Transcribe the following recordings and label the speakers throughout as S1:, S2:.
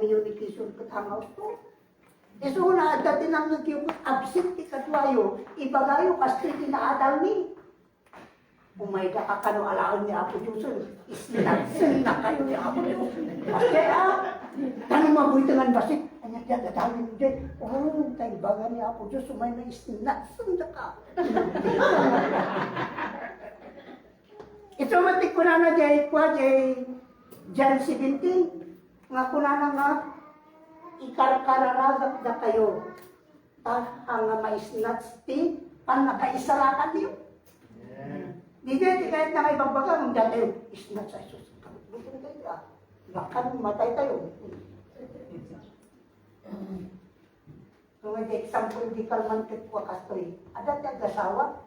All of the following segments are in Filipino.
S1: communication kathangaw to. Iso na dati nang nagyukot absent ti kadwayo, ibagayo kasti tinaadal ni. Umay ka kakano alaan ni Apo Diyos, isnatsin na kayo ni Apo Diyos. Kasi tanong mabuhitangan basik, anya diya dadalin mo dyan, tayo baga ni Apo Diyos, umay na isnatsin na ka. Ito matik ko na jay kwa jay John 17 nga ko na nga ikarkararagap na kayo ang maisnats ti pan nakaisalakan niyo. Di kahit na may bagbaga nung dyan tayo isnats sa Isus. Bukan tayo bakan matay tayo. Kung may example di kalmantit ko kastoy, ada tayo gasawa.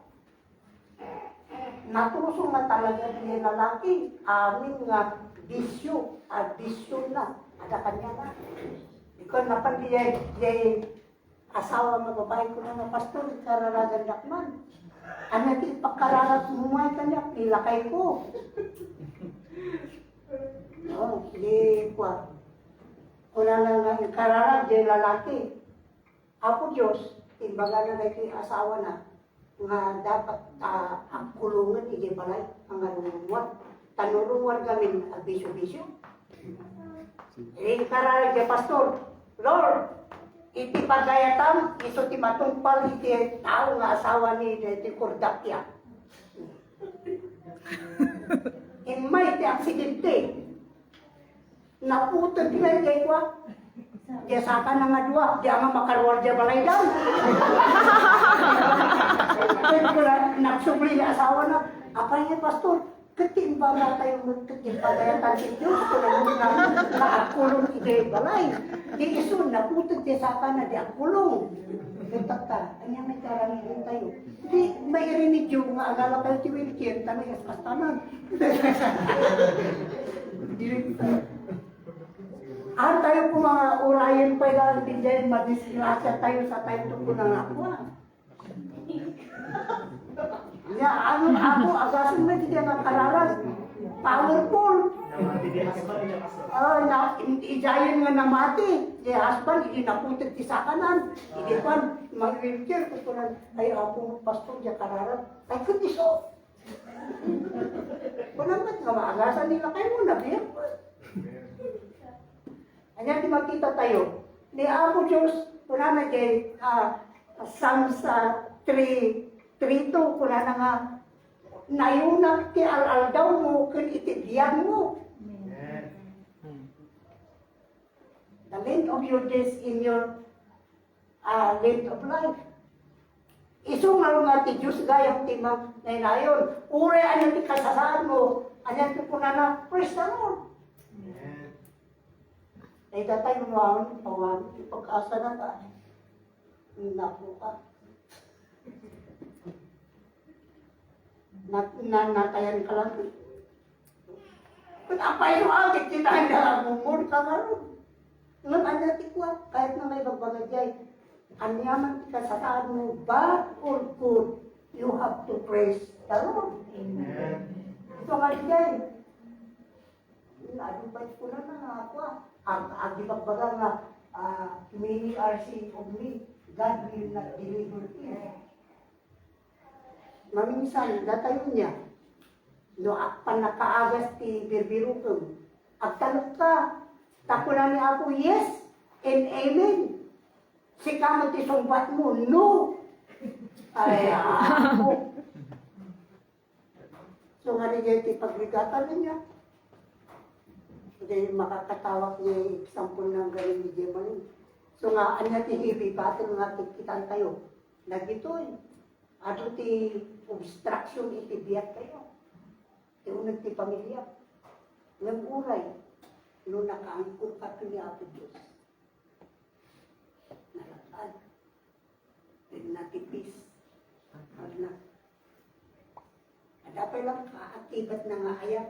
S1: Natusong na talaga niya lalaki, amin nga bisyo, bisyo na, ada kanya na. Ikaw napandiya, asawa mga babae ko na pastor, kararagan dakman. Ano ti pagkararat mumay kanya, pilakay ko. Di kwa. Kuna na nga kararat, di lalaki. Apo Diyos, timbaga na kay asawa na, nga dapat ang kulungan hindi balay ang arunguan. Tanurungan kami ang bisyo-bisyo. Karara kay pastor, Lord, iti pagayatan, iso ti matungpal iti tao nga asawa ni iti Kordapia. Imay ti aksidente. Naputod kaya kay kwa. Diya saka na nga dua, diya nga makarwar diya balay daw. Nagsubli na asawa na, apa niya pastor, ketimba na tayo magkatimpagayatan si Diyos, kung na naakulong iti balay. Di iso, naputod diya saka na diya kulong. Lutak ka, kanya may karamihan tayo. Di, may irinig yung nga agala kayo si Wilkien, tanay as kastanan. Tayo po mga urayan pa lang din dyan, madisgrasya tayo sa tayo tungkol ng ako. Ako, agasin mo din ang kararas. Powerful. Ijayan nga namati. Di husband, hindi napuntit ti sakanan. Hindi pa, mag-wheelchair. Kung ay ako, pastor, di kararas. Ay, kundi so. Kung naman nga maagasan nila kayo muna, biyak pa. Kanya di makita tayo. Ni Apo Diyos, kuna na kay Psalms 3:2, kuna na nga, nayunak ti al-al daw mo, kun itibiyag mo. The length of your days in your length of life. Isungal nga ti Diyos gayang ti magnayon. Ure ano ti kasasaan mo, anyan ti kuna na, praise the Lord. Ay datay lumawan, pawan, pagkasa na tayo. Naku ka. Natayan ka lang. Kung apay mo agit, tinanda, bumur ka nga rin. Ngayon, anati ko, kahit na may bagbagay, anyaman ka sa taan mo, bad or good, you have to praise the Lord. Amen. Ito nga dyan. Advice ko na ako. Ang dibagbaga nga, many RC of me, God will not deliver you. Maminsan, datayo niya, no, panakaagas ti birbirukong, agtanok ka, tako na niya ako, yes, and amen. Si kamo ti sumbat mo, no. Ay, ako. So nga niya ti pagbigatan niya. Hindi makakatawag niya example ng galing ni Jemanin. So nga, anya ti hibi, batin nga tikitan tayo. Nagitoy. Ato ti obstruction itibiyat kayo. Ti unag ti pamilya. Nag-uray. No nakaangkong ka ito ni Apo Diyos. Nalakad. Natipis. Harnak. Dapat lang kaatibat na nga ayak.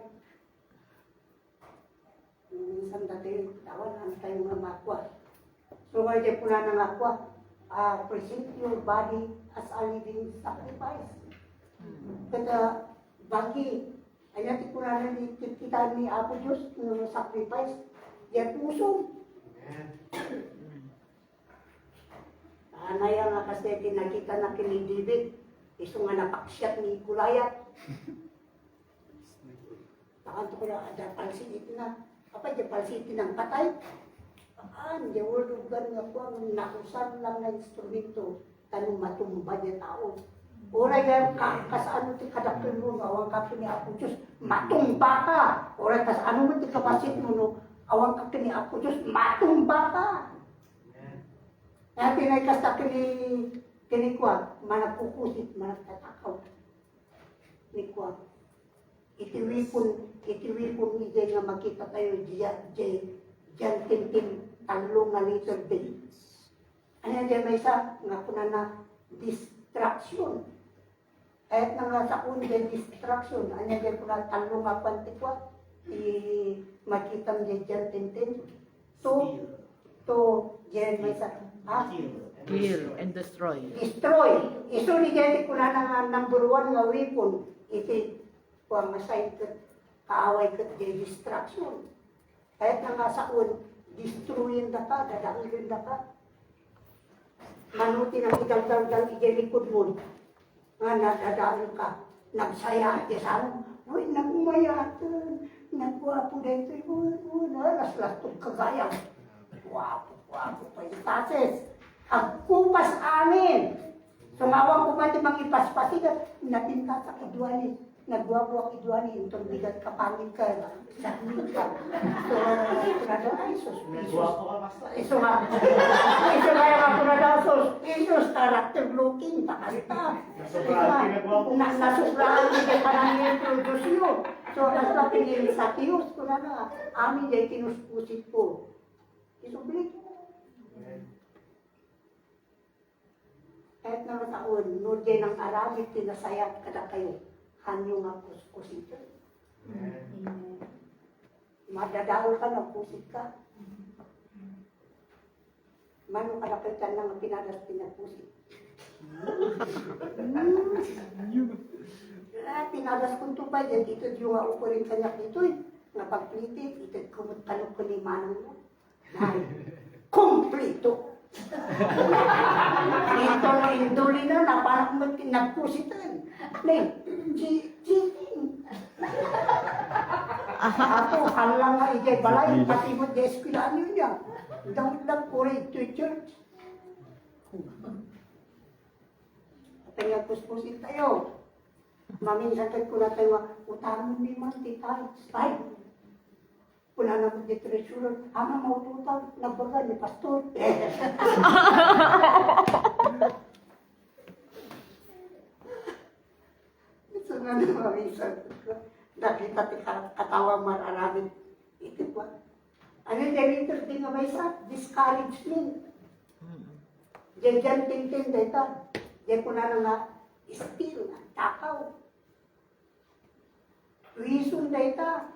S1: Minsan dati tawan tayo nga makwa. So ngayon po na nga akwa, present your body as a living sacrifice. Kaya bagi, ayan ti po na kita ni Apo Diyos ng sacrifice, yan puso. Nangaya nga kasi tinakita na kini David. Iso nga napaksyat ni Gulayat. Takanto ko na, ada palsitin na. Apa, di palsitin ng patay? Di word of God nga po ang nakusan lang na instrumento. Tanong matumba niya tao. Oray nga, kasano ti kadakil mo, awang ka ni Apo Diyos, matumba ka. Oray kasano mo ti kapasit mo, no, awang ka ni Apo Diyos, matumba ka. Kaya tinay ka kini kuwa, manapukusit, managtatakaw. Ni kuwa. Itiwipon ije nga makita tayo diyan tintin talong nga little bit. Ano diyan may isa nga kuna na distraction. Kahit na nga sa unde distraction, ano diyan kuna talong nga pantikwa, makita mo diyan tintin. So, diyan may isa,
S2: Kill and destroy.
S1: Destroy. Iso ni Jenny kuna na number 1 nga weapon. Iti kuang masay kaaway kat di distraction. Kahit na nga sa destroyin da ka, dadangin da ka. Manuti ng idal-dal ijelikod mo. Nga nadadaan ka. Nagsaya at yasan. Uy, nagmayatan. Nagwapo dito. Naslatog kagayang. Wapo pa yung tases. Ang kupas amin. Sumawang kumati mga ipaspasigat, natinta sa idwani. Nagwapo ang idwani, itong bigat kapangin ka. Sakmin ka. So, kunada, ay, suspicious. Iso nga yung mga kunada, suspicious, character looking, pakalita. Nasubrahan niya kay panangin introduce yun. So, nasa pinili sa tiyos, kunada, amin niya tinuspusit ko. Isublik. Kahit naman taon, no din ang aramid, tinasayat kada kayo. Hanyo nga kusito. Madadao ka na, pusit ka. Mano kalakitan lang ang pinadas pinapusit. Pinadas kong tubay, dito yung ako rin kanya dito eh. Napagplitit, ito kumot talong ko ni manang mo. Kumplito! Ito na induli na, napanak mo nagpusitan. Cheating. Ako, halang nga ijay balay, pati mo di espilaan yun niya. Dawit lang puri to church. Kaya puspusin tayo. Maminsan ko na tayo, utang mo ni Manti tayo. Ay, wala na mo di treasurer. Ama maututang, nagbaga ni pastor. Ito nga na maminsan ko. Nakita ti katawa mararaming ito pa. Ano yung director din nga may sa discouragement. Diyan tintin data. Diyan ko na nga still, takaw. Reason data.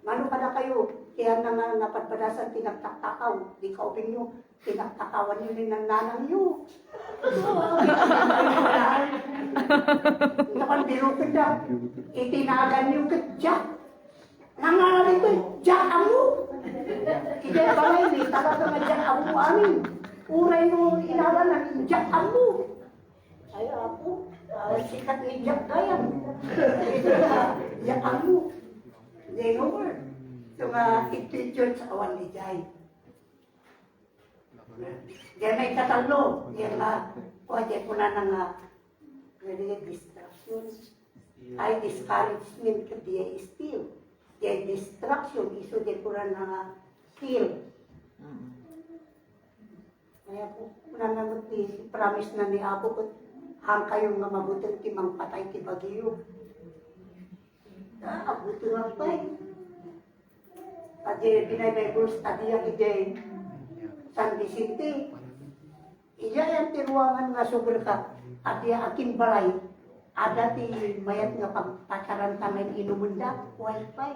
S1: Mano ka na kayo, kaya na nga napadpadasan tinagtakaw. Di ka upin nyo, tinagtakawan nyo rin ng nanang nyo. Naman bilupin na, itinagan nyo kit nangalan ito, Jack Amu. Ito ba ngayon, talaga nga Jack Amu amin. Uray nyo inalan ng Jack Amu. Ay ako, sikat ni Jack Dayan. Jack Amu. They know her. So nga, iti-church sa awan ni Jai. Diyan may katalo. Diyan nga, pwede po na nga, distraction. Ay, discouragement ka diya still. Diyan distraction, iso diyan po na nga still. Kaya po, nanamot ni, promise na ni Apo ko, hang kayo nga mabuting timang patay ti Baguio. Buti nga pa eh. At binay-Bible study ang ide San Vicente. Iya yung tiruangan nga sobre ka. At akin balay. Ada ti mayat nga pagpacaran tanay inumunda. Wi-Fi.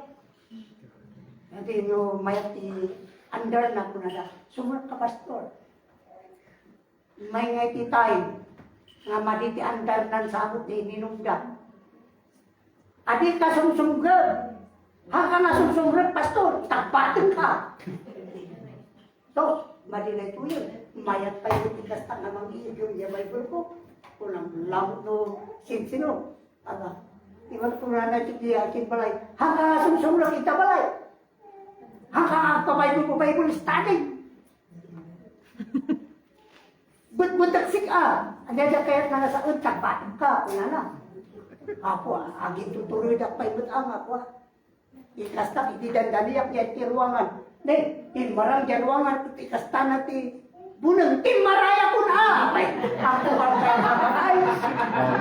S1: At yung mayat ti under na po na. Sumur ka pastor. May nga ti time nga maditi under nan sabot di inumunda. Adi ka sumsumgab. Hanggang nga sumsumgab, pastor, tapatin ka. So, Madinay to yun. Mayat pa yung ikasta nga mag-iig yung Bible ko. Kunang lamot no sinsino. Aba, iwan ko na natin di akin balay. Hanggang sumsumra kita balay. Hanggang pabay ko Bible study. But-butaksik Ada kaya na nasa utak, batin ka. Kuna na. Ako, aging tutuloy na paibot ako. Ikasta, hindi dandaliyak yan ti ruangan. Nen, marang dyan ruangan, ikasta na ti bunang, maraya ko na! Apay,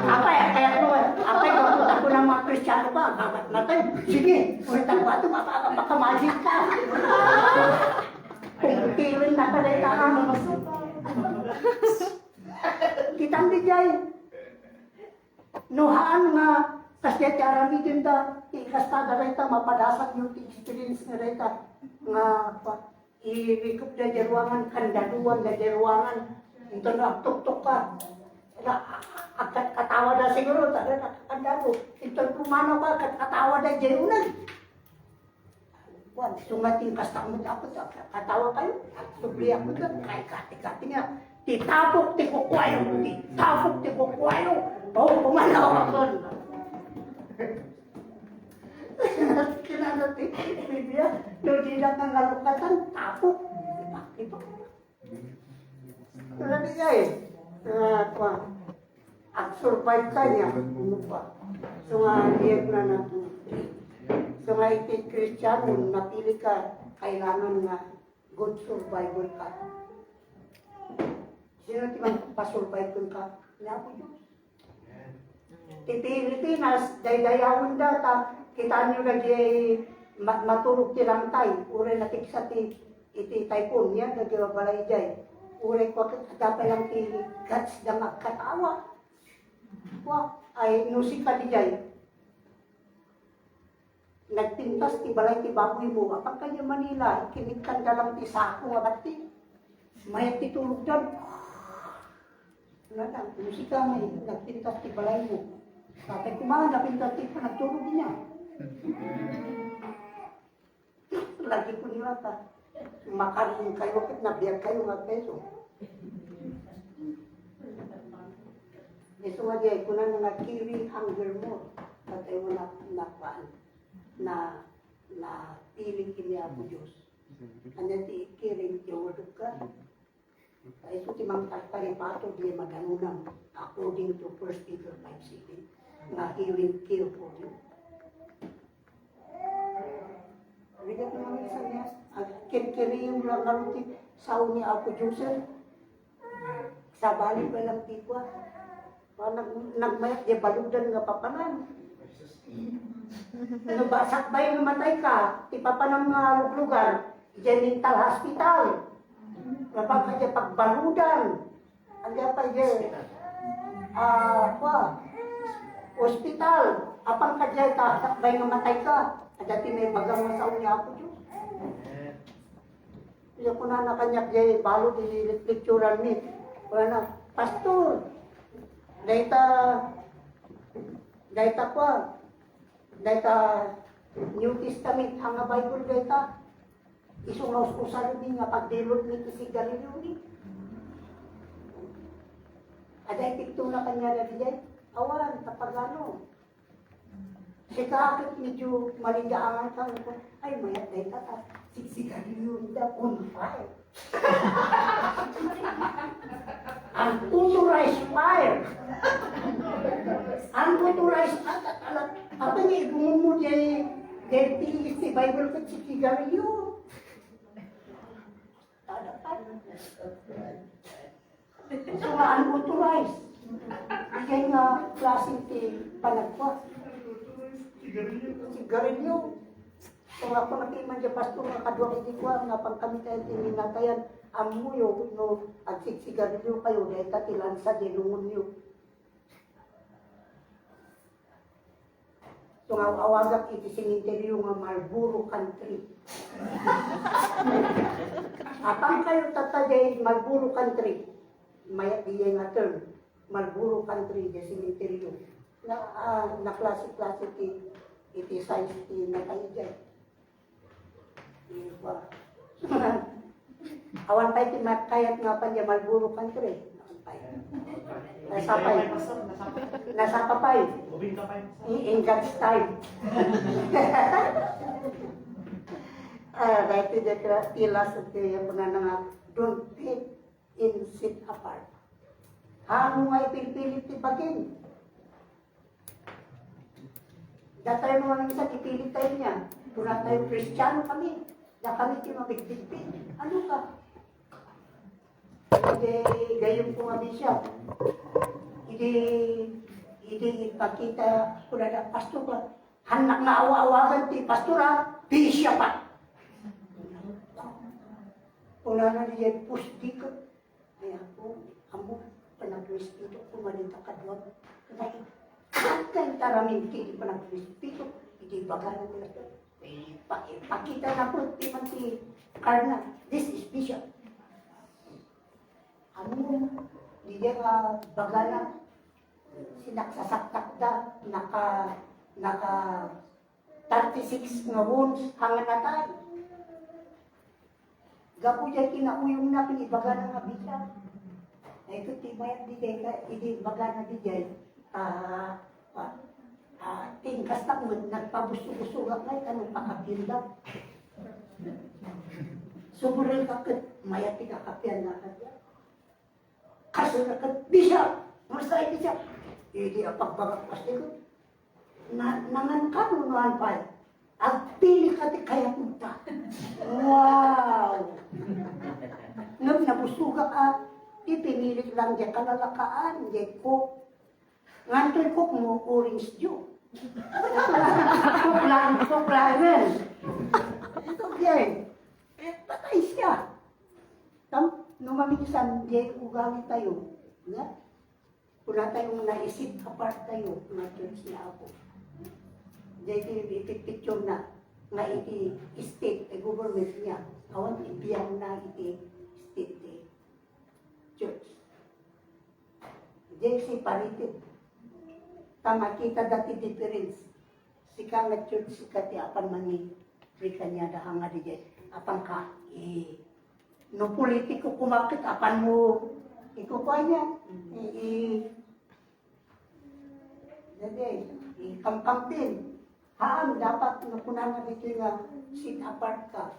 S1: ako ay, kaya ko, apay, kaputak ko ng mga Kristyano pa, babat natin. Sige, ulit ba ito, makamajik ka. Kung tirin na pala ito, kitang di jay. Nuhaan nga, kasi arami din da, ikasta da rita, mapadasak yung experience nga rita. Nga, i-recoop na jeruangan, kandaduan na jeruangan. Ito na, tuk-tuk ka. Katawa na siguro, tada na kandado. Ito kumano ka, katawa na jerunan. Sumating kasta mo ako, katawa kayo. Subli ako doon, kay kati-kati nga. Titapok ti kukwayo, titapok ti kukwayo. Pumanaw ako. Kinano ti Biblia, no di lang ang alukatan, tapok. Iba. Sabi niya survive ka niya, pa. So nga, liyak na nato. So nga, iti Kristiyano, napili ka, kailangan nga good survival ka. Sino timang pasurvive kung ka? Napo Diyos. Ti Pilipinas, daydayawin data, kita nyo na di maturog ti rantay, ure na tiksa iti typhoon yan, nagbabalay jay. Ure ko katapay lang ti guts na magkatawa. Ay nusika di jay. Nagpintas ti balay ti baboy mo, apag kanya Manila, kiniktan ka lang ti sako nga bati. Mayat ti tulog dyan. Wala lang, musika may nagpintas ti balay mo. Kapag kumahan, napintas ti panagtulog niya. Lagi ko nila ta. Makaroon kayo, kapit nabiyag kayo nga peso. Ito nga di, kung na nag-killing hunger mo, at ay wala na piling kiniya po Diyos. Ano di, killing the word of God. Kaya ito timang paripato di maganunang according to 1 Peter 5:7 na he will kill for you. Rigat naman isa niya, kiri yung lang naluti sa ni Apo Joseph. Sa balik pa lang tikwa. Nagmayat di baludan nga papanan. Ano ba, sakbay namatay ka, ti papanang luglugan, dyan mental hospital. Kapag kaya pagbaludan, andyan pa dyan, hospital, apang ka dyan, sakbay namatay ka, dati may magang masaw niya ako Diyos. Kaya ko na nakanyak dyan, balo dinilikturan ni, wala na, pastor, dahita New Testament, ang Bible dahita, isungaw-usan din nga pagdilot ni Sigarilyo ni. Aday tikto na kanya na diyan, awan, tapagano. Sikakit medyo malindaangan ka, ay mayat dahita ka, Sigarilyo nila on fire. Unauthorized fire. Unauthorized apa niya, gumun mo dahil tilis si Bible ka si Sigarilyo. So nga unauthorized. Kaya nga klaseng ti panagpa. Sigarilyo. So nga po nakiman dyan, pastor, nga kadwa hindi ko nga pang kami tayo tininatayan, amuyo, no, agsiksigarilyo kayo, dahil tatilan sa dinungon nyo. So nga awagak iti sininteryo nga Marlboro Country. Apang kayo tatagay Marlboro Country, mayat diya nga term, Marlboro Country, di sininteryo. Na klase-klase iti science ti na kayo dyan. Awan pa iti kayat nga pa niya Malburo country. Nasapay. Nasapapay. In God's time. Dahil iti tilas at yung mga nga, don't take in sit apart. Ano nga ipilit ti bagin? Datay mo lang isa, ipilit tayo niya. Pura tayo Kristiyano kami. Na kami timabigtigpig. Ano ka? Hindi, gayon ko kami siya. Hindi ipakita ko na pastor ka. Hanak na awa-awagan ti pastora, bisya pa. Una na niya, pusti ko. Ay ako, amo, panag-respito ko, malita ka doon. Kaya taraming hindi panag-respito, hindi bagano ko na ito. Pakita na po, ti Karna, this is Bishop. Amo, hindi ka bagana, sinaksasaktak da, naka 36 nga wounds, hangan na tayo. Gapo dyan kinauyong na pinibaga ng abisya. Na ito tibayan di dyan, hindi baga na di dyan. Tingkas na kung nagpabuso-busugak na anong pakapinda. Sumurin ka kat, maya pinakapyan na ka. Kaso na kat, bisya! Masay bisya! Hindi ang pagbagak pasti ko. Nangan ka nunuan pa. Ang pili ka di kaya punta. Wow! Ngam nabusuga ka, ipinilit lang dyan kalalakaan, dyan ko. Ngantoy ko mo orange juice. Suklamen. Ito dyan. Patay siya. Numamisan, dyan ugali tayo. Wala tayong naisip apart tayo, na church na ako. Dahil iti-picture na nga iti state, government niya. Awan ibiyang na iti state, church. Dahil si paritin. Tama kita dati difference. Sika nga church, sika ti apan mani, rika niya dahang nga di apan ka, no politiko kumakit, apan mo, ikukuha niya. Jadi, ikampamtin. Haan, dapat nakunan na dito nga sit apart ka.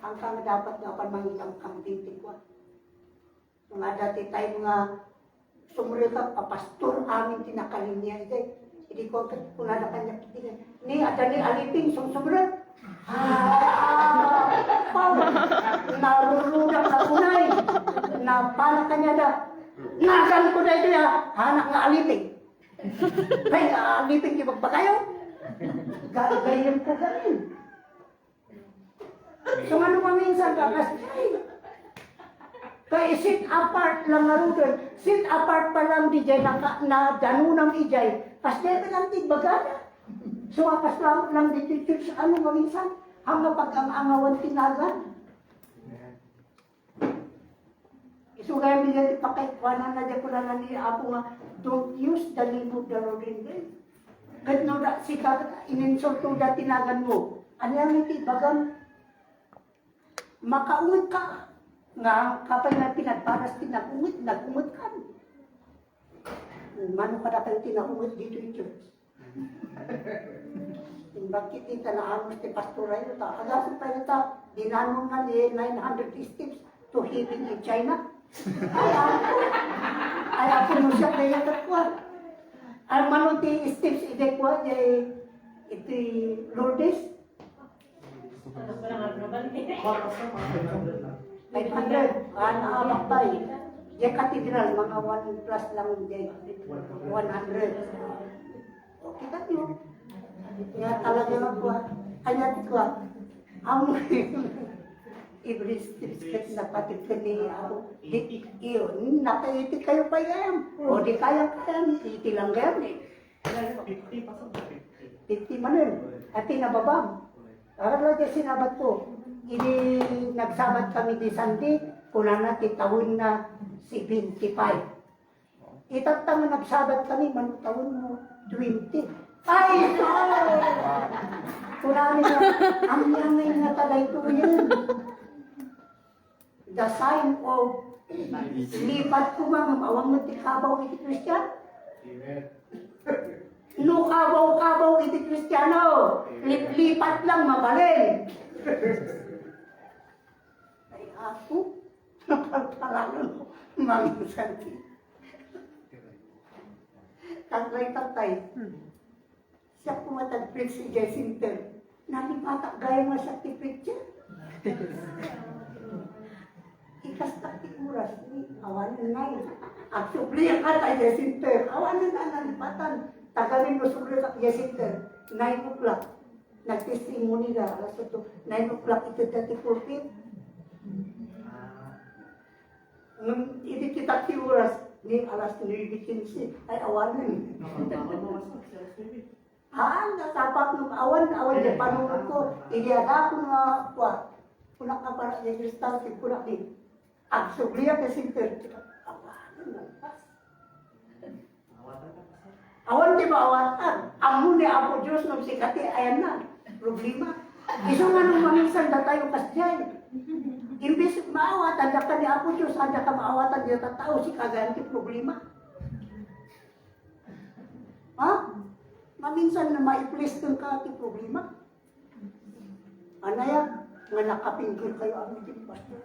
S1: Ang kang dapat nga pa mangilang kang dito ko. Mga dati tayo nga sumuli ka, papastor amin tinakalinya. Hindi ko kunada kanya kitingan. Ni, ada ni aliping sumuli. Narurudang na kunay. Napala kanya da. Nagan ko na ito ya, hanak nga aliping. Kaya aliping di magbagayo. Gagayin ko ganin. So ano pa minsan kakasay? Kaya sit apart lang nga rin. Sit apart pa lang di jay na danunang ijay. Pasdete lang di bagana. So apas lang di church ano pa minsan? Hanggang pag-ang-angawan tinagan. Isugay mo dyan ipakaikwanan na dyan ko na niya ako nga, don't use the name of the Lord in vain. Kahit no, si ininsulto da tinagan mo, ano yung iti bagang makaungit ka. Nga kapag na pinagparas tinagungit, nagungit ka. Mano ka na kayo tinagungit dito yung church? Bakit ita na amos ti pastora yun? Agasin pa yun ta, dinanong na ni 900 steps to heaven in China. Ay ako mo siya kaya katwa. Ang manong ti steps ide ko iti Lourdes. 500. Naamak pa eh. Diyan katedral, mga 1 plus lang diyan. 100. O, kita nyo. Kaya talaga lang po. Kanya ko. Ang every steps na pati kani ako. Iyon, nakaiti kayo pa yan. O di kaya yan. Iti lang yan eh. 50 manin. At tinababang. Aral lang yung sinabat ko. Ini nagsabat kami di Sunday, kuna na titawin na 75. Itatang nagsabat kami, manutawin mo 20. Ay, no! Kuna nila, ang yangay na talay ko yun. the sign of lipat ko mga awang mo ti kabaw iti Kristiyan. No kabaw-kabaw iti Kristiyano, lipat lang mabalin. Ay ako, nakalpalan mo, mamisan ti. Tatay, siya pumatagpit si Jacinter. Nalipata gaya nga siya ti preacher. Ikastak ti oras ni awanan na yun. At subliya ka tayo Jacinter. Awanan na nalipatan. Tagalin mo subliya ka Jacinter. 9 o'clock. Nag-testimony na. Alas ito. 9 o'clock ito dati pulpit. Hindi kita ti oras. Ni alas 9:15 ay awanan. Natapak ng awan niya panunod ko. Iliada ko nga kwa. Kunak na para niya kristal, kunak din. Ang subliya kasi awanan nagpas. Awan di ba awatan? Amo ni Apo Diyos ng sikati, ayan na. Problema. Iso nga nung mamisan na tayo kasdyan. Imbis maawatan, da ka ni Apo Diyos, anda ka maawatan niya tatao, si kaganti problema. Ha? Maminsan na maiplis kang ka ti problema. Anaya, nga nakapinggil kayo ang iting pastor.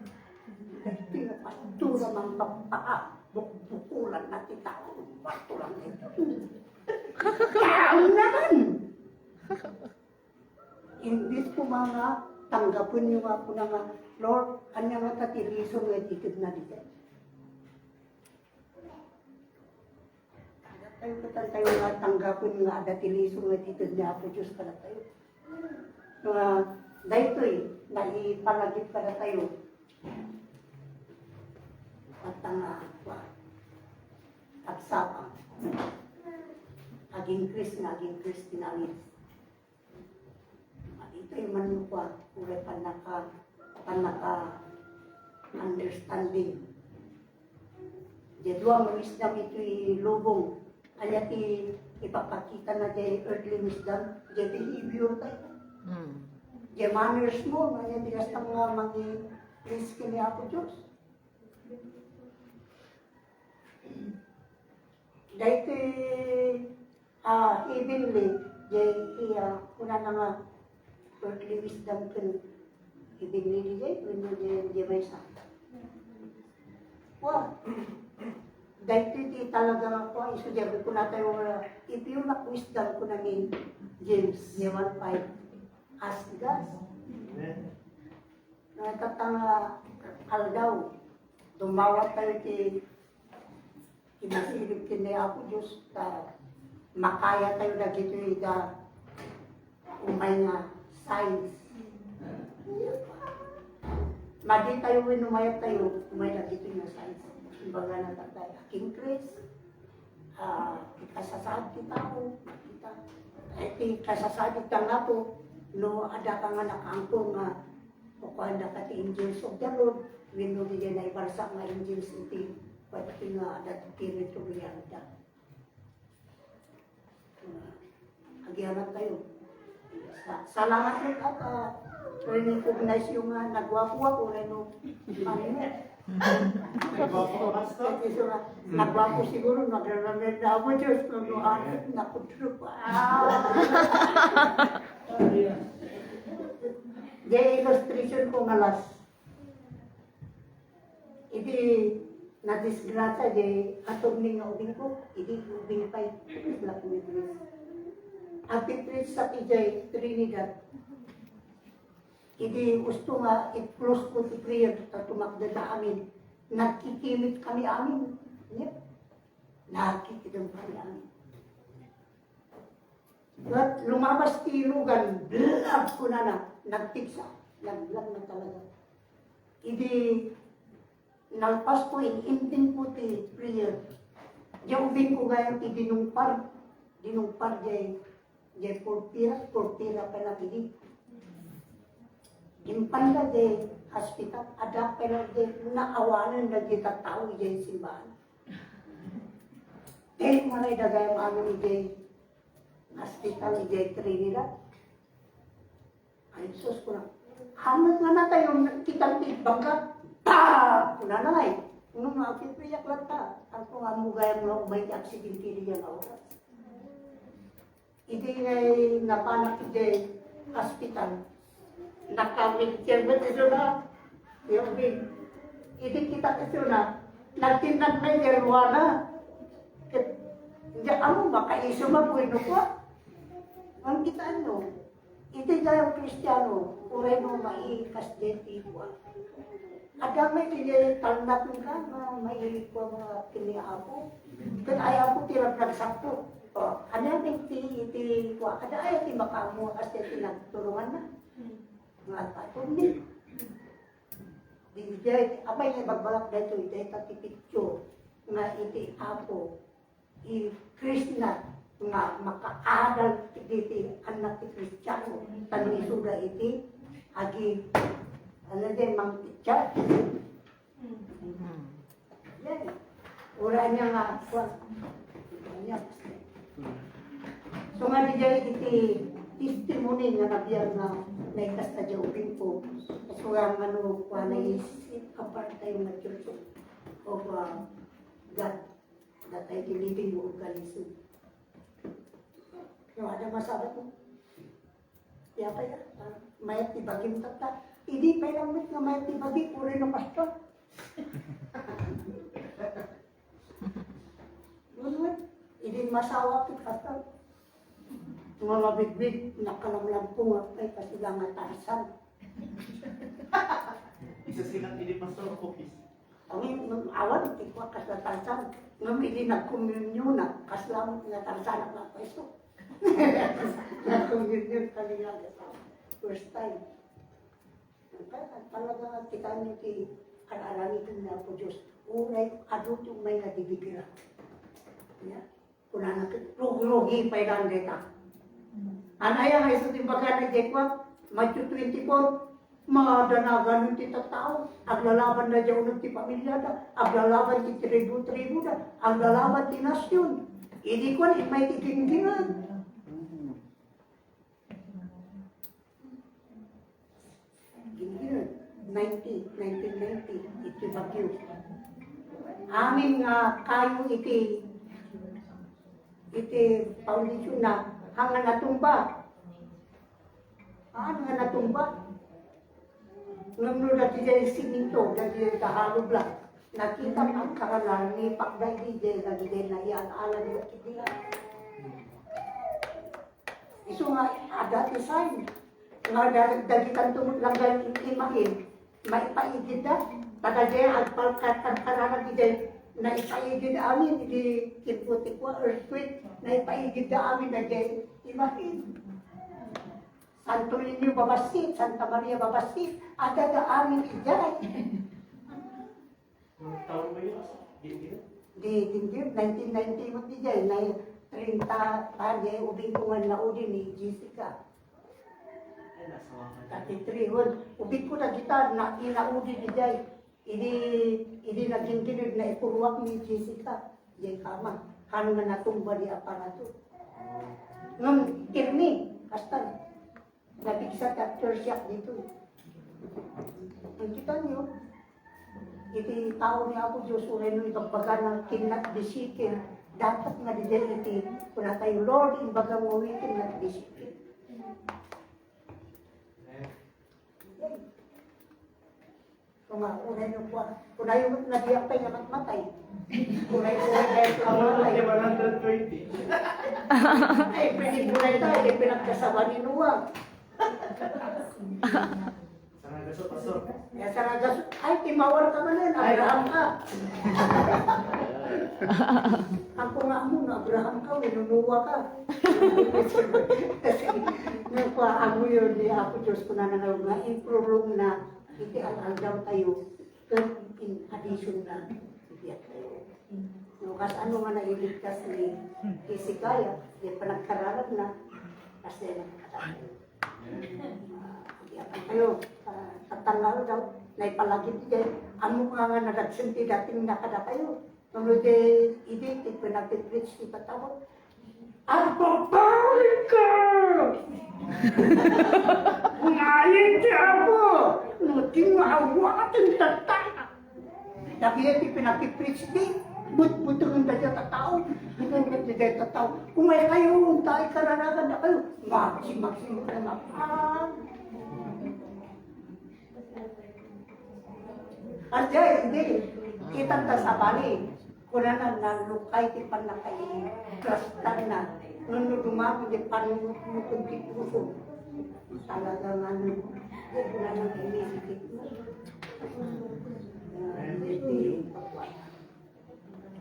S1: Pinapastura mang pagpaka, bukulan na ti tao, patulang ito. Tao naman! Imbis ko mga tanggapin niyo ako na nga, Lord, kanya nga tatiliso nga dikit na dito. Tayo katan tayo nga tanggapin nga datiliso nga dikit niya ako Diyos ka na tayo. Dahito naipalagip ka na tayo. At agsapang. Aging Chris na, aging Chris tinalis. Ito yung manukwa, kulay understanding. Di duwa mo wisdom ito'y lubong. Kaya ipapakita na di earthly wisdom, di behavior tayo. Di manners mo, kaya di kasta mga risk ni Apo Diyos. Dahil evenly, di kuna na nga earthly wisdom kan ibinili niya, hindi may sa. Wow! Dahil di talaga ako, isudyari ko na tayo, if you lack wisdom ko namin, James 1:5, ask God. Natatanga aldaw, dumawat tayo kinasilip kini ako Diyos, makaya tayo na gito umay nga signs. Madi tayo umayat tayo, umay na dito yung signs. Kumbaga na tatay, aking Chris, kasasad kita ko, kasasad kita nga po, no, ada ka nga nakaangko nga, kukuhan na ka ti angels of the Lord, wino niya na ibarsa nga angels iti, pati nga ada ti to realidad. Agihanap tayo. Salamat rin at recognize yung nagwapo ako rin no. Nagwapo siguro, nagraramid na ako Diyos kung noon, nakudro pa. The illustration ko nga last. Hindi na-disgrasa, di atong nga ubing ko, hindi ubing pa yung black midwife. Ang pitris sa TJ Trinidad, hindi gusto nga i-close ko si prayer at tumakda na amin. Nagkikimit kami amin. Yep. Nakikidang kami amin. At lumabas tilugan, blag ko na nagtiksa. Naglag na talaga. Hindi nalpas ko, inindin ko ti prayer. Diyan ubing ko gayang dinumpar jay portira pa lang ini. Impanda jay hospital, ada pala jay naawanan na jay tataw jay simbahan. Dahil malay dagay ang amin jay hospital jay Trinidad. Ay, sus ko na. Hamad nga na tayo kitang bangga. Pa! Kunanay, nung mapipiyak lang ta, ako nga mo gaya mo may aksidente niya na oras. Hindi nga napanak di hospital. Nakamikir ito na. Yung bin. Hindi kita ito na. Nagtinag may nirwana. Hindi ano, makaiso mabuino ko. Ang kita ano, ito nga yung Kristiyano, uray mo maikas din iwa. Ada may talnak nga na mailig ko mga kiniapo. Kaya ayaw ko tirap nagsakto. Ano yung iti ko, ada ayaw ti makamu kasi tinagtulungan na. Mga patundi. Di jay, apay nga bagbalak dito, iti tatipityo nga iti apo. I Krishna nga makaadal iti anak ti Kristiyano. Tanong isuda iti agi ano din mang pitya. Yan. Ura niya nga kuwan. So nga diyan iti testimony nga nabiyang nga naikas na diyawin ko. So nga ano kuwan na isip kapart tayo na church of God that I believe in organism. No, ada masabat mo? Kaya pa yan. Mayat tibagim tata. Hindi pa lang nga mayat tibagim. Uri ng pastor. Ngunit, hindi masawa ko pastor. Mga mabigbig, nakalamlampong ay kasi lang matasan.
S3: Isa silang ini pastor office.
S1: Ang awan, hindi ko kasatasan. Nung hindi nag-communion na, kaslamot nga tarsan ang mga pwesto. Nag-communion kanila. First time. Kaya talaga kita niyo ki kararamitin na po Diyos. Unay, adult yung may nadibigyan. Kuna na, rugi pa ilang data. Anaya nga isa timbaga na Jekwa, Matthew 24, mga danagan ng titatao, aglalaban na dyan ng ti pamilya na, aglalaban ti tribu-tribu na, aglalaban ti nasyon. Hindi ko may titingtingan. Gingin, 1990, iti bagyo. Amin nga kayo iti foundation na hanga natumba. Ano nga natumba? Nung na diyan siminto, na diyan kahalog lang. Nakita ang karalan ni Pakday diyan, na diyan na iyan, ala niya kitiyan. Iso nga, ada design. Nga dagitan tumot lang galing imahin. Maipaigid na. Taga diyan, agpalkat ang karalan diyan, na ipaigid amin, hindi kiputikwa, earthquake, na ipaigid na amin na diyan imahin. Santo Niño babasit, Santa Maria babasit, ada na amin ijay.
S3: Taon ba yun?
S1: Di 1990 mo di jay, na 30 pagay, ubing kungan na udi ni Jessica.
S3: Ay, nasa wakan.
S1: 33 hon, ubing ko na kita, na inaudi di jay. Ini naging kinig na ipurwak ni Jessica. Jay kama, kano nga natumba di aparato. Ngam, kirni, kastan. Nabigsa capture siya dito. Ang kita niyo, iti tao niya ako Diyos, unay nung ikabaga ng kinat bisikin, dapat nga diyan iti, kuna tayo Lord, imbaga mo wikin na bisikin. Kung nga, unay nung kuwan, unay yung nabiyak tayo na matmatay. Unay dahil sa matay.
S3: 120.
S1: Ay, pinipulay tayo, pinagkasama ni Noah.
S3: Sana gasot pastor.
S1: Ya saragas, ay timawar ka man Abraham ka. Ako nga mo, Abraham ka, winunuwa ka. Kasi, nagpa, ako yun, di ako Diyos ko na nanawag na, improlong na, iti al daw tayo, in addition na, iti tayo. Kasi ano nga nailigtas ni Hezekiah, di pa nagkaralag na, kasi nagkatayo. Ayo, tatanggal daw, naipalagit dyan. Amo nga nga nagagsinti dating nakada kayo. Nung de idi, pinag-preach di patawag. Ang papawin ka! Kumain di ako! Nuting maawatin tatang! Dahil iti pinakipreach din. Buto ng dadya tatao. Buto ng dadya tatao. Kung may kayo, tayo karanagan na kayo. Maximum na mapaan. Andiyan, hindi. Kitang ta sa bali. Kuna na nalukay ti pan na kayo. Klastan na. Nung dumami di panunutong kipuso. Talaga nga nung wala nang iniisip mo.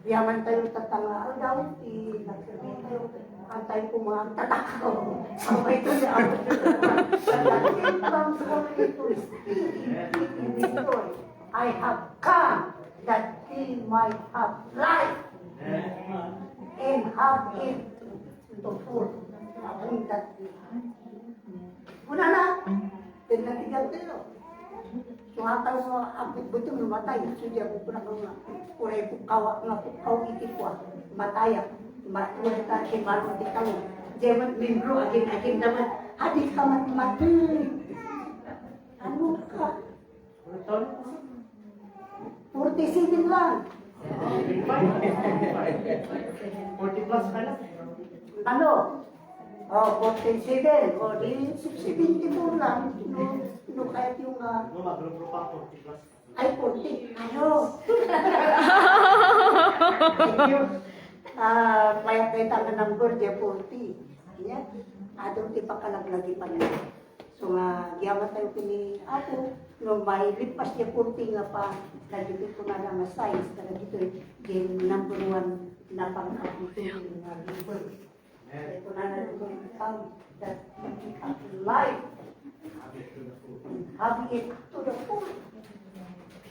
S1: Yaman tayo tatangaan daw, nagsabihin tayo, antay ko mga tatakaw. Sabay ito niya ako. Salatin bang sorry to speak in this story. I have come that he might have life and have it to full. Abundantly. Una na, tinatigal tayo. Suhatang mga abot butong lumatay. Sudya ko na mga kuray pukaw nga pukaw itikwa. Mataya. Matuwa ta si Marmo di kamo. Jeman membro agin naman. Hadik ka matmatay. Ano ka? 47 lang.
S3: 40 plus ka lang.
S1: Ano? Oh, 47. O, di 74 lang. No, kahit yung
S3: Magro-group pa 40 plus.
S1: ay, 40. Ano? Thank you. Kaya kita nga number, di 40. Yan. Adong ti pakalaglagi pa nila. So nga, giyaman tayo kini ako, no, may lipas niya 40 nga pa, nagigit ko na nga size, na dito, yung number 1 na pang-kapituloy nga number. Ito na na ito yung that you have life. Have it to the full.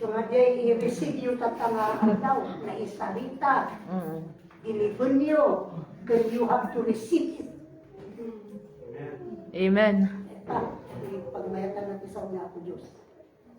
S1: So nga di, i-receive yung tatangaan daw na isalita. Deliver nyo. Then you have to receive it.
S2: Amen.
S1: Pagmayatan natin sa una ako Diyos.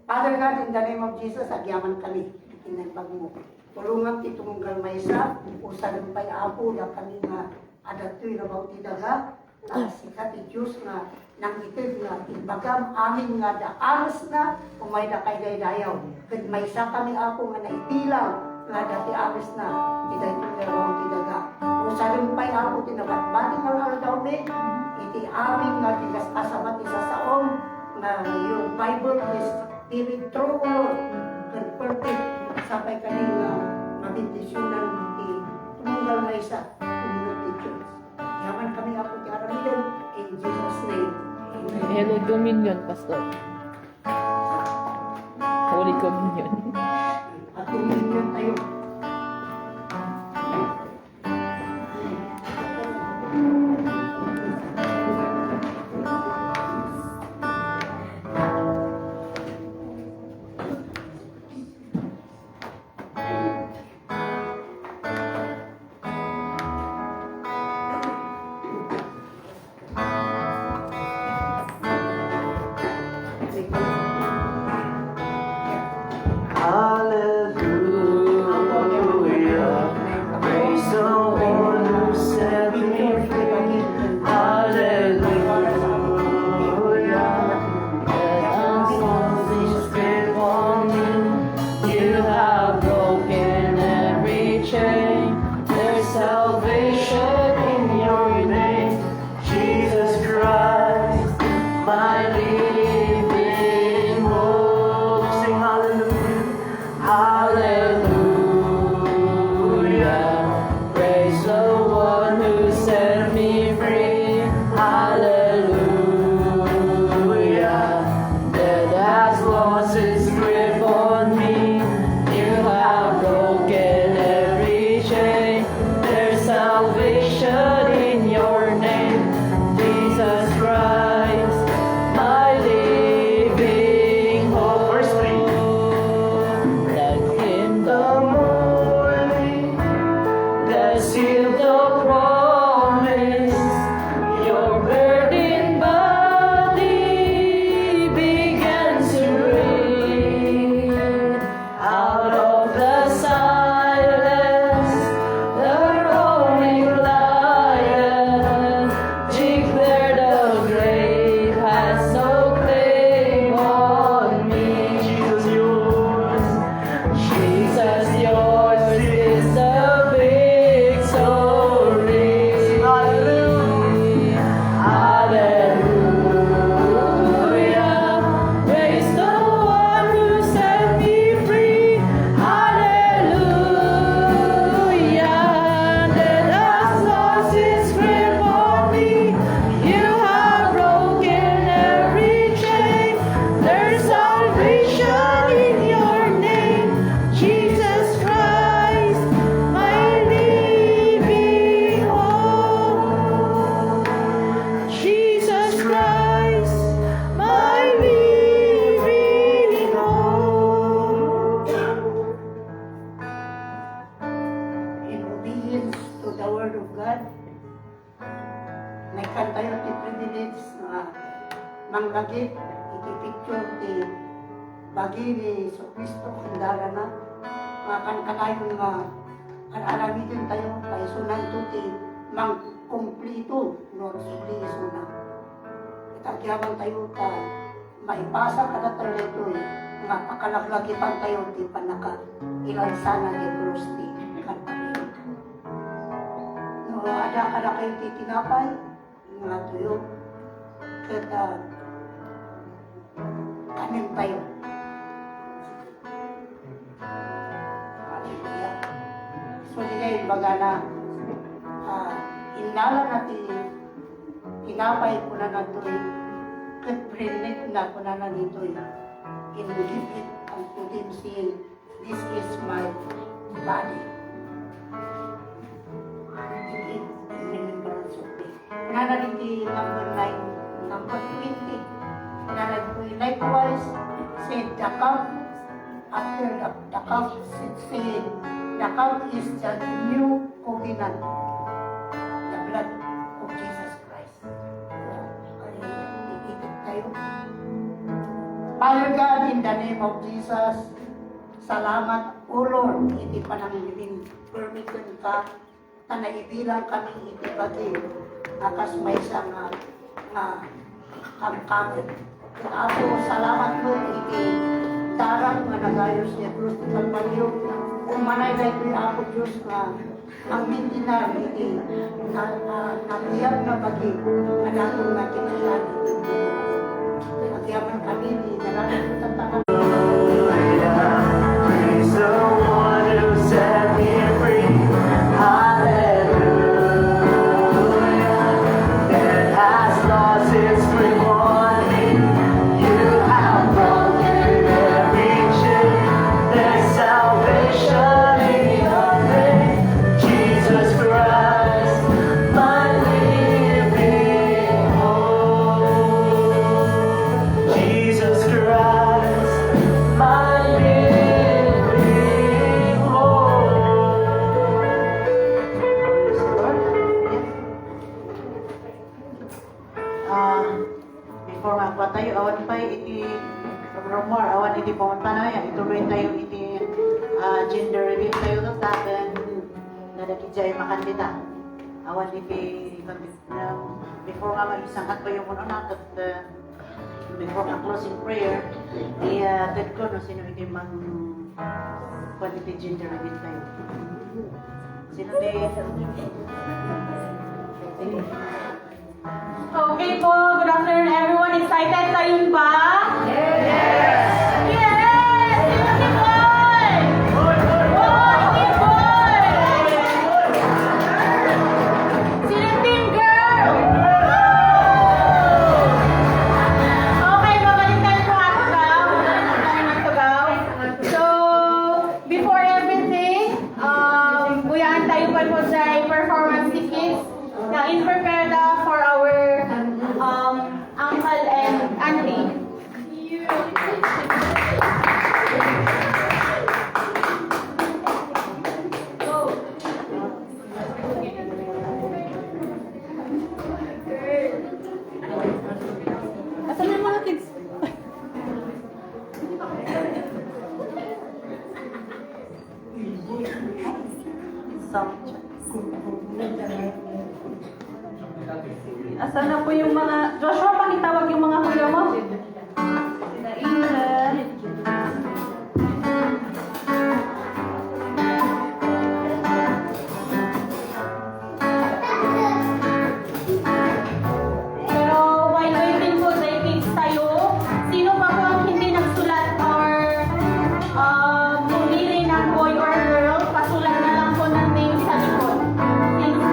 S1: Father God, in the name of Jesus, agyaman kami. Kinagpag mo. Tulungan kitong galmaysa. Usa ng pay-apo na kami nga adatoy na bawti daga. Sikat i Diyos nga nang itid nga ibagam amin nga daaras na umay da kay daydayaw. Kat may isa kami ako nga naibilang nga dati aras na iday ito nga bawti daga. Usa ng pay-apo tinabat-bati nga daw ni iti amin nga tigas asamat isa saong nga yung Bible is really true Lord and perfect sapay kaning mabindisyonan iti tumunggal na isa tumunod ti Diyos. Yaman kami ako ti Aramidon in Jesus' name. Amen.
S2: Holy Communion, Pastor. Holy Communion.
S1: At tuminyon tayo. tayo ti privilege nga manglagip iti picture ti bagi ni Jesu Cristo kandara na nga kankanayon nga aramidin tayo kay sunan to ti mang kumplito no suli suna itagyaman tayo ta maipasa kada talento nga pakalaglagipan tayo ti panaka ilansana ni krus ti kanpanin no ada kada kayo ti tinapay nga tuyo kata kanin tayo. Hallelujah. So di baga na inala natin tinapay ko na natoy katprinit na ko na nitoy in-give it unto them saying, this is my body. In remembrance of me. Nanaliti number 9, number 20. Nanaliti likewise said the cup after the cup said the cup is the new covenant, the blood of Jesus Christ. Iikit tayo. Father God, in the name of Jesus, salamat o Lord, hindi pa nang permission ka, na naibilang kami iti bagi, akas may isang kamkamit. Ako, salamat Lord, iti darang nga nagayos niya, Diyos, kalbalyo, kung manay na ito ako, Diyos, ang mintinan, iti, nabiyag na bagi, anakong na kinayan, Pagyaman kami ni Nalaman ko tataka.
S4: Praise the one who set me free. Hallelujah. That has lost its grip on me. You have broken every chain. There's salvation in your name. Jesus Christ, my living hope. Jesus Christ, my living hope.
S5: Before magpa tayo, awan pa iti rumor, awan iti pumunta na yan. Ituloy tayo iti gender reveal tayo ng takan na nakidjay makandida. Awan iti before nga mag-isangkat pa yung muna at before nga closing prayer, i-tad ko no sino iti iti gender reveal tayo. Sino di?
S6: Okay po, good afternoon everyone. Excited tayong ba? Yes! Yes! Team boy! Team boy! Sino team girl? Okay, babalik tayo po ang tugaw. So, before everything, buyaan tayo pa po sa performance tickets na in-prepare na for our uncle and auntie.
S2: Asan yung mga kids?
S6: Asan na po yung mga... Joshua, pakitawag yung mga kuya mo. Sina Ira. Pero while waiting po, dating tayo, sino pa po ang hindi nagsulat or pumili ng boy or girl, pasulat na lang po ng name sa likod. Since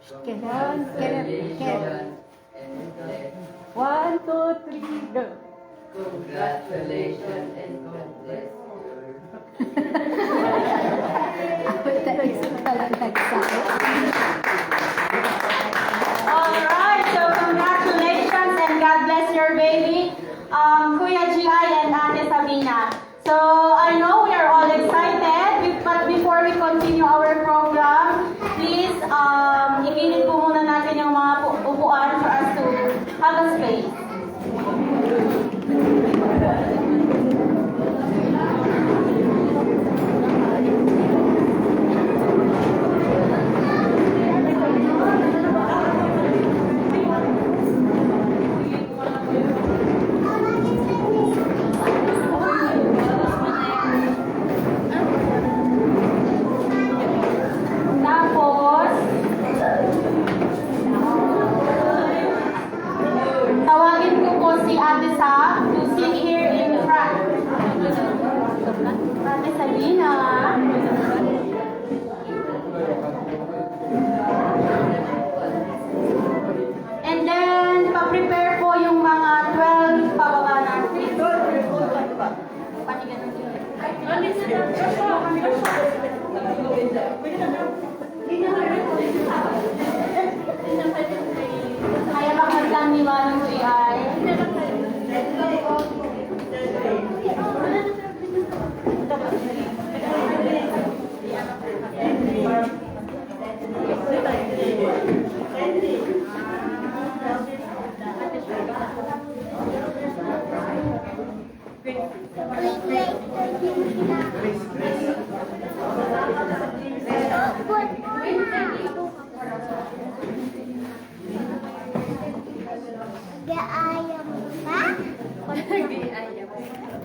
S6: One, two, three, go.
S7: Congratulations and God bless
S6: Alright, so congratulations and God bless your baby, Kuya G.I. and Ate Sabina. So I know we are all excited, but before we continue our program, please iinit po muna natin yung mga upuan for us to have a space. Tapos, tawagin ko po si Ate Sa to sit here in front. Ate Sabina. And then, pa-prepare po yung mga 12 pababa natin. Pati ganun. Kaya makagdang ni Manong G.I.
S8: Ayam pa? Ayam.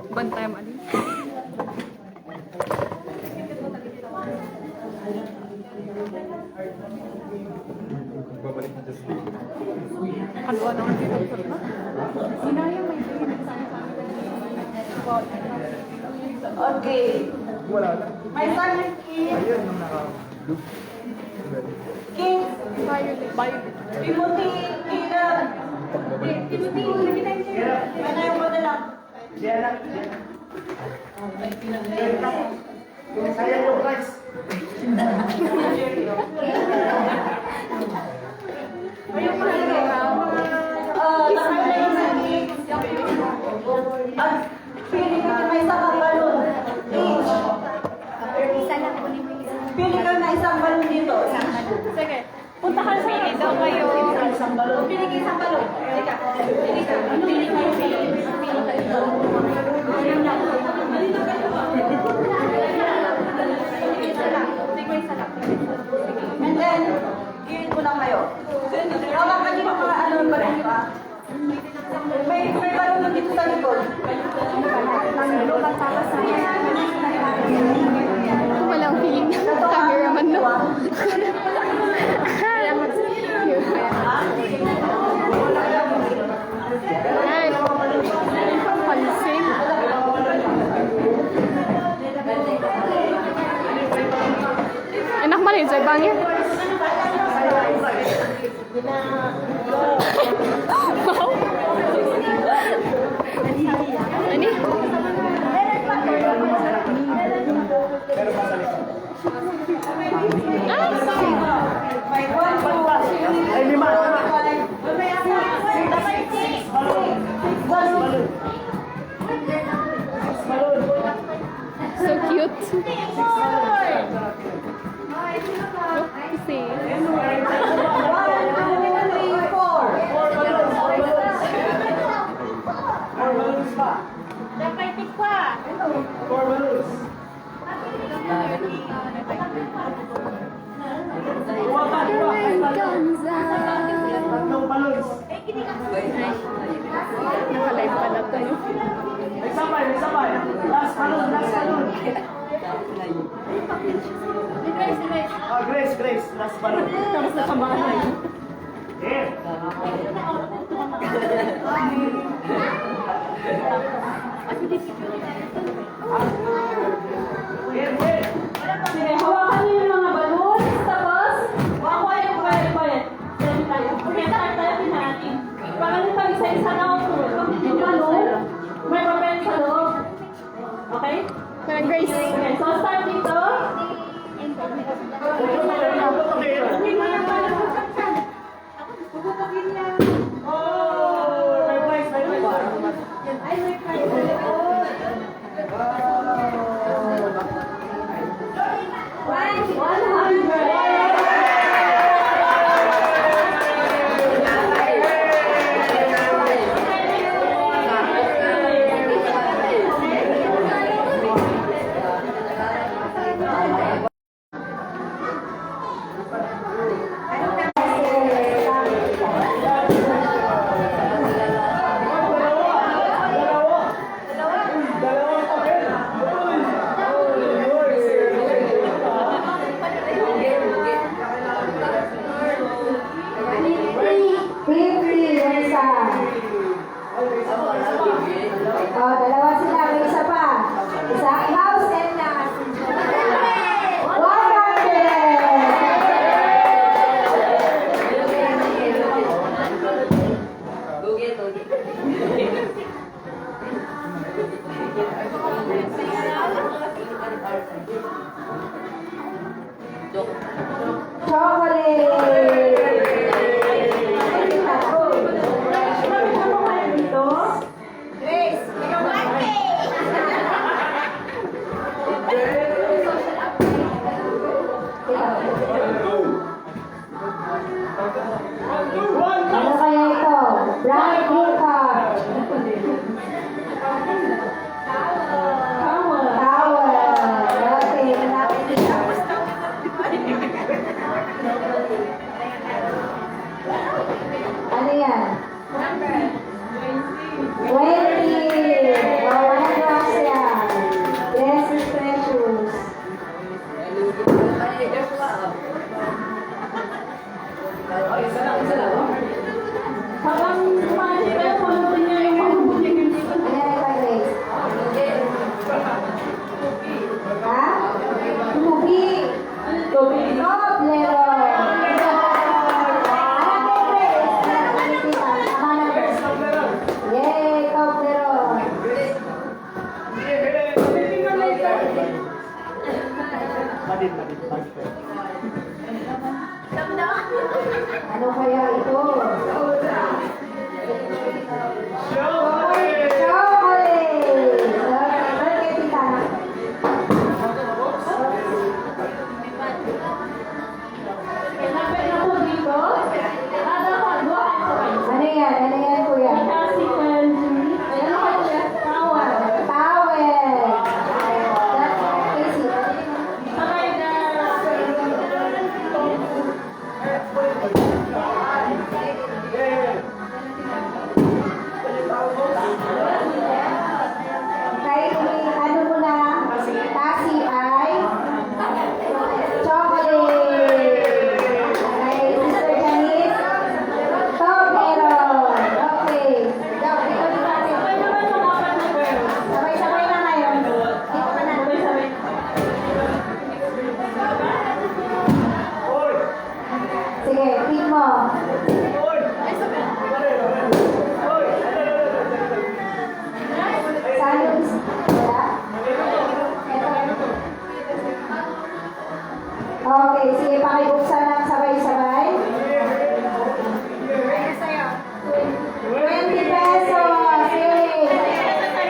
S2: Bantay mo alin. Kalwa naman dito. Sinayang may
S6: Okay. My son is King Timothy Kingdom. Timothy, manay mo na lang.
S3: Sayang yung price.
S6: Pili ka na isang balon. Pili ka na isang balon dito.
S2: Sige. Puntahan sa pili daw kayo.
S6: Isang balon. Pili ka isang balon. Teka. Pili ka. Pili ka. Pili ka. And then, kirin ko lang kayo. Hawakan niyo mga ano balon pa. May balon dito sa likod.
S8: Walang feeling ng cameraman, no? Ay, pansin. Enak man yun sa ibangin. Ini?
S3: Ay, lima.
S8: So cute. See.
S3: Four balloons. Tatlong balloons.
S8: Nakalive pala to, no?
S3: May sabay. Last balloon. Grace. Last balloon.
S6: Tapos nakabahay.
S3: Here.
S6: Sige, hawakan niyo yung mga balloons, tapos, quiet. Ready tayo. Okay, start tayo natin. Parang pag isa-isa na ako, yung balloon, may papel sa loob. Okay?
S8: Parang Grace.
S6: Okay, so start dito.
S3: Oh! May prize, may prize.
S1: Dalawa sila, may isa pa. Isang house and land. 100. Ano kaya ito? Black Hookup. Tower. Okay, ano yan? 20. Oh, one class yan. Yes, is precious.
S6: Habang kumain kayo, panoodin niyo yung mga butik yung dito.
S1: Ano yan ba, Grace? Ha? Tumubi. Toblero. Yay, Toblero. Ano kaya ito? Chocolate! Okay, tita.
S6: Lapit na po dito. Dapat buhay ko kayo.
S1: Ano yan? Ano yan, kuya?
S6: Kasi ayan ako siya. Tower.
S1: Towel. Casey.
S6: Sabay na.
S1: Kay ano mo na? Tasi ay chocolate. Kay Sister Janice, Toblerone. Okay.
S6: Sabay naman yung apat na girls.
S1: Sabay-sabay na ngayon. Dito ka na.
S6: Sabay-sabay.
S1: Sige, pick mo. Saan yung wala? Okay, sige, pakibuksan ng sabay-sabay. 20 pesos! Yay!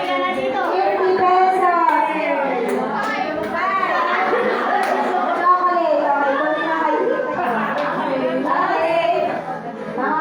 S1: 50 pesos! Chocolate! Okay, kunin na kayo. Okay. Mga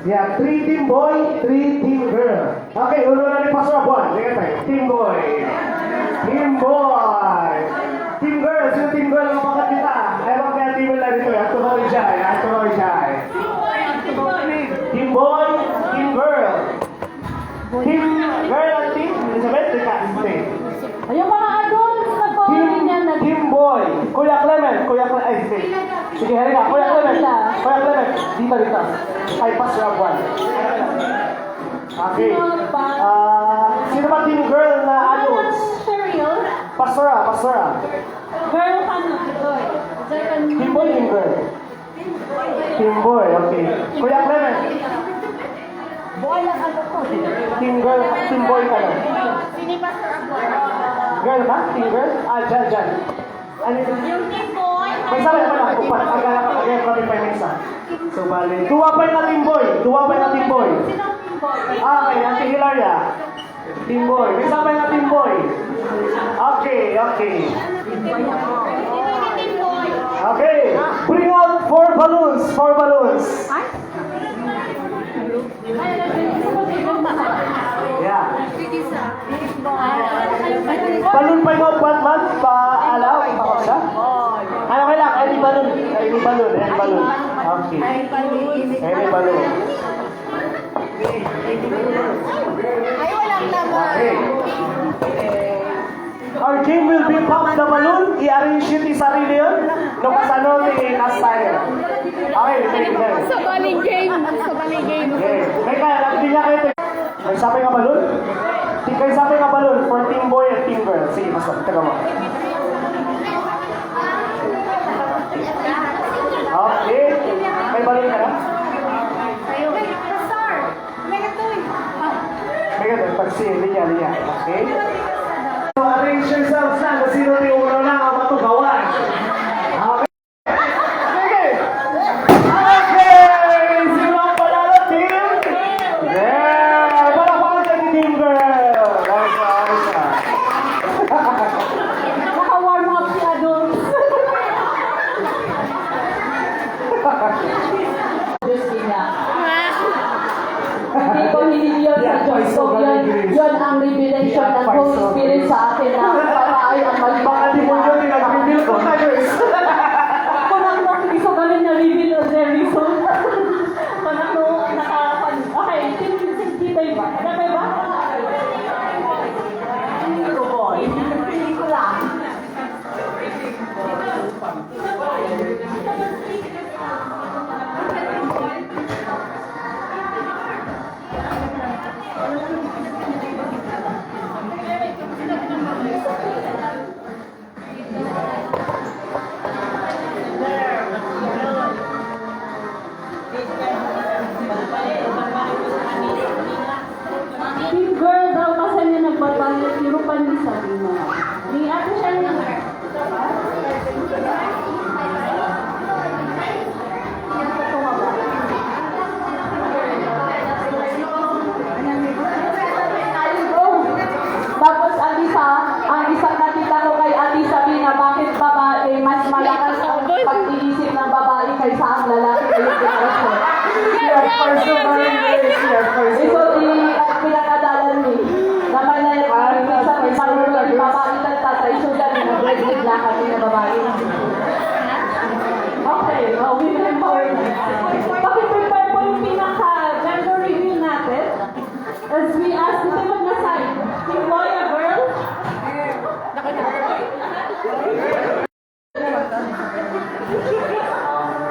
S7: Yeah, 3 team boy, 3 team girl. Okay, ulo na ni Pastor Abuan. Lihat tayo. Team boy. Team boy. Team girl, sino team girl ang mga kita? Ewan kaya team girl na dito. Ato mo ijay, ato mo ijay. Team boy, team girl. Team girl at team Elizabeth, tika.
S6: Yung mga adults na po niyan na
S7: Team boy. Kuya Clement, ay, sige, halika. Kuya Clement, dito. Kay Pastor Abuan. Okay. Sino ba team girl na adults?
S6: Cheryl.
S7: Pastora.
S6: Girl ka na.
S7: Team boy, team girl? Team boy, okay. Kuya Clement.
S6: Boy lang ano ko.
S7: Team girl, team boy ka lang.
S6: Sini Pastor Abuan.
S7: Girl ba? Team girl? Dyan. Ano ito?
S6: Yung team boy.
S7: May sabi naman ako, upat. Again, kami pa yung isa. So, bali. Tuwa pa na team boy.
S6: Sinong team boy?
S7: Okay, Auntie Hilaria. Team boy. May sabi na team boy. Okay.
S6: Sino yung team boy?
S7: Okay. Bring out 4 balloons. Yeah. Balloon pa yung Batman pa-alaw. Pakot siya? Ano kailang? Any balloon. Okay. Any balloon.
S1: Ay, walang laman.
S7: Okay. Our game will be pop the balloon. I-arrange yun yung sarili yun. No kasano ni Astire. Okay, okay.
S8: Sa baling game.
S7: Okay. Teka, nagdi niya kayo. May sabi nga balloon? May sabi nga balloon for team boy and team girl. Sige, basta. Taga mo. Okay. May balloon ka na? May ganun. Pagsi, linya. Okay. So, arrange yourselves na kung sino yung ulo na ang matugawan. Okay. Sige. Okay. Sino ang panalo, team? Yeah. Para pa sa team girl. Ayos.
S6: Naka-warm up si adults. Justina. Hindi ko hiniliyon sa Diyos ko. Yun ang revelation ng Holy Spirit sa akin na papaay ang
S7: Baka
S6: maliban.
S7: di mo yun nag-reveal ko na guys.
S6: Kung ang nakikisugaling na reveal o their reason. Kung ako okay, kita ba? Ano ba? Hindi ko boy. Hindi ko lang. Team girl daw kasi niya nagbabayot yung panisabi mo. Di ate siya niya. Tapos ang isang nakita ko kay Ate Sabina, bakit babae mas malakas ang pag-iisip ng babae kaysa ang lalaki kayo depression. Ito pinakadalan ni naman na sa pagsalunan babae ng tatay so dyan nag-break lang kami na babae. Okay, women empowerment. Paki-prepare po yung pinaka-gender review natin. As we ask, ito yung mag-assign. Yung boy a girl?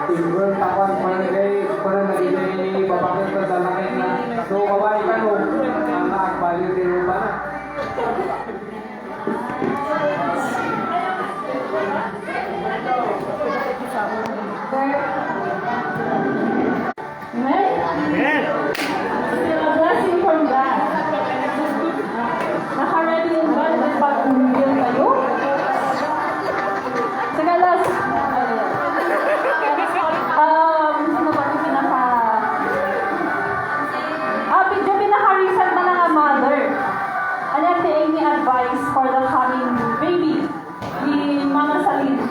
S9: Timbul takwan panagay para nagiging babakit sa dalangin na so kawai ka no ang nakakbaliw din mo ba na
S6: Amen? Still a blessing from God. Naka-ready yung God at pag-umigil kayo? Saka last, sino ba yung pinaka-recent na nga mother? Ano yung any advice for the coming baby? Di Mama Saline.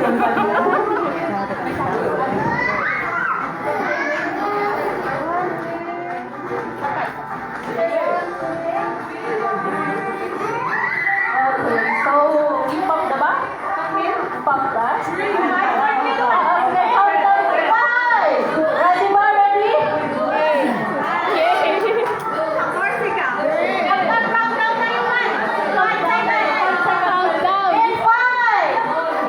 S6: Okay, so, impop na ba? Impop na? Okay, countdown to 5! Ready ba? Ready? Countdown na yung man! 5 seconds!
S8: Countdown.
S6: In 5! 5.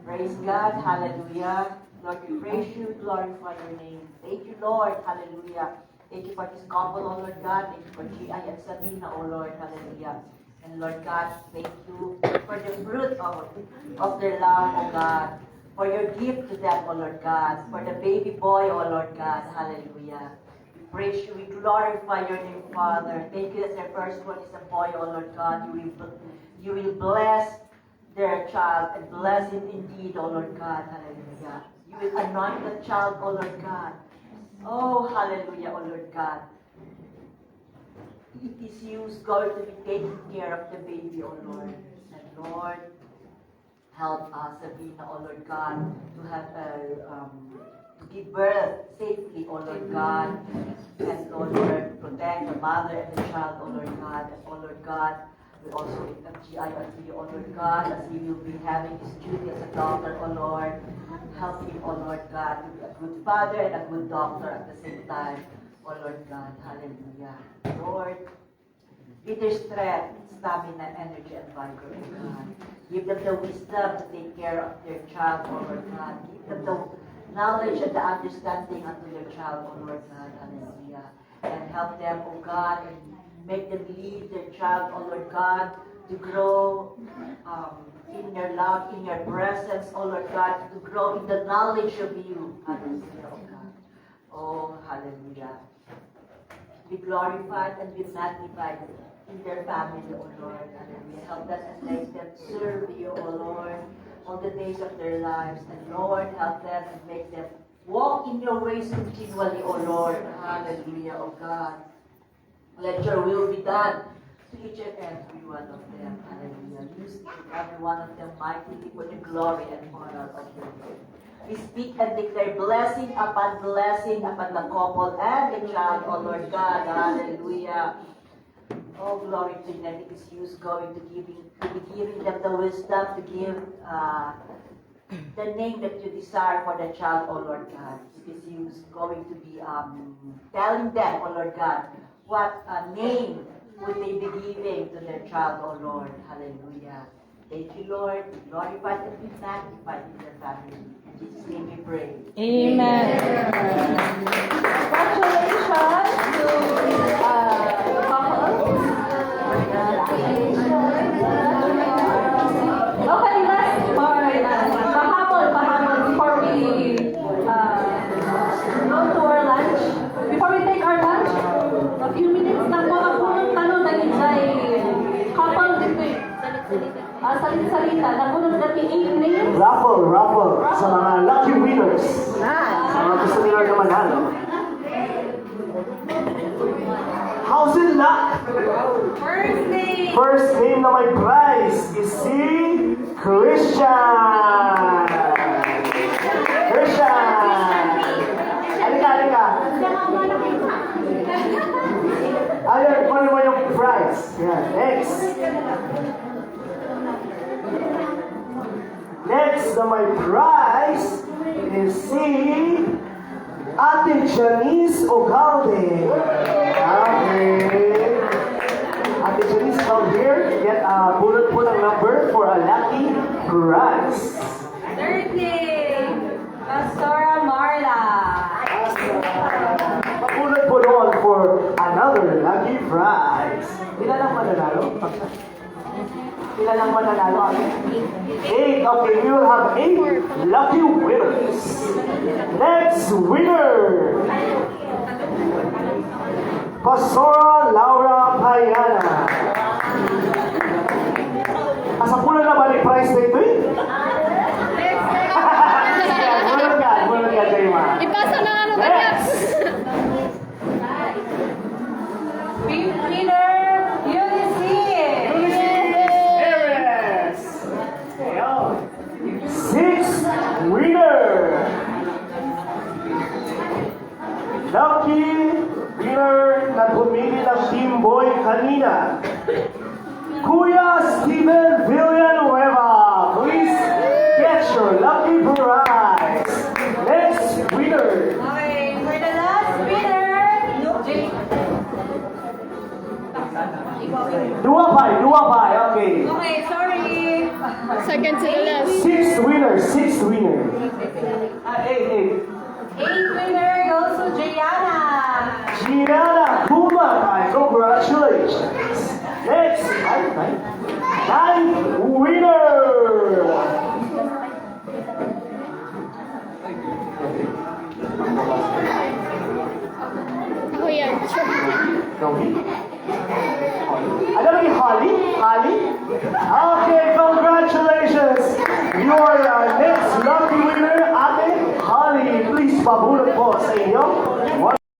S6: Praise God, hallelujah. Lord, we praise you, glorify your name. Thank you, Lord, hallelujah. Thank you for this couple, oh Lord God. Thank you for G.I. and Sabina, oh Lord, hallelujah. And Lord God, thank you for the fruit of their love, oh God. For your gift to them, oh Lord God. For the baby boy, oh Lord God, hallelujah. We praise you, we glorify your name, Father. Thank you that their first one is a boy, oh Lord God. You will bless their child and bless him indeed, oh Lord God, hallelujah. You will anoint the child, oh Lord God. Oh, hallelujah, oh Lord God. It is you who's going to be taking care of the baby, oh Lord. And Lord, help us, Sabina, oh Lord God, to have to give birth safely, oh Lord God. And oh Lord, protect the mother and the child, oh Lord God. And oh Lord God, we also lift up G.I. unto you, oh Lord God, as he will be having his duty as a doctor, oh Lord. Help him, oh Lord God, to be a good father and a good doctor at the same time, oh Lord God. Hallelujah. Lord, give their strength, stamina, energy, and vigor, oh God. Give them the wisdom to take care of their child, oh Lord God. Give them the knowledge and the understanding unto their child, oh Lord God. Hallelujah. And help them, oh God, and make them lead their child, oh Lord God, to grow in your love, in your presence, oh Lord God, to grow in the knowledge of you. Hallelujah, oh God. Oh, hallelujah. Be glorified and be magnified in their family, oh Lord. Hallelujah. Help them and make them serve you, oh Lord, all the days of their lives. And Lord, help them and make them walk in your ways continually, oh Lord. Hallelujah, oh God. Let your will be done to each and every one of them. Hallelujah. Use each and every one of them mightily for the glory and honor of your name. We speak and declare blessing upon the couple and the child, oh Lord God. Hallelujah.
S5: All glory to you. That it is used going to be giving them the wisdom to give the name that you desire for the child, oh Lord God. It is used going to be telling them, oh Lord God, what name would they be giving to their child, oh Lord. Hallelujah. Thank you, Lord. Be glorified and be magnified in their family. In Jesus' name we pray.
S2: Amen.
S6: Congratulations to couple. Okay, let's pahabol before we go to our lunch. Before we take our lunch, a few minutes na po ako ng tanong na insay couple dito eh. Salit-salita, nagunod natin 8 names.
S7: Raffle sa mga lucky winners. Sa mga gusto nila na manalo. How's it luck? First name na may prize is si Christian. Halika. Ayun, kunin mo yung prize. Yan, next. Next na may prize is si Ate Janice Ogalde. Okay. Ate Janice, come here. Get a bullet po ng number for a lucky prize.
S6: Third name, Pastora Marla.
S7: Bullet po doon for another lucky prize. Ilan lang mananalo? Ilan lang mananalo? 8. Okay, we will have 8 lucky winners. Next winner, Pastora Laura Payana. Asa po na ba ni prize na ito eh? Bulot ka, Jayma.
S8: Ipasa na ano kanya.
S6: Fifth winner, Eunice.
S7: Sixth winner, lucky winner na pumili ng Team Boy kanina, Kuya Steven Villanueva. Please get your lucky prize. Next winner,
S6: Okay, for the last winner,
S7: Dua Pai, okay.
S6: Okay, sorry.
S8: Second to the left.
S7: Sixth winner.
S6: Eighth
S7: Eight.
S6: winner goes to Gianna.
S7: Gianna Kumakai, congratulations. Next, ninth winner.
S8: Ako yan.
S7: Ano lagi, Holly?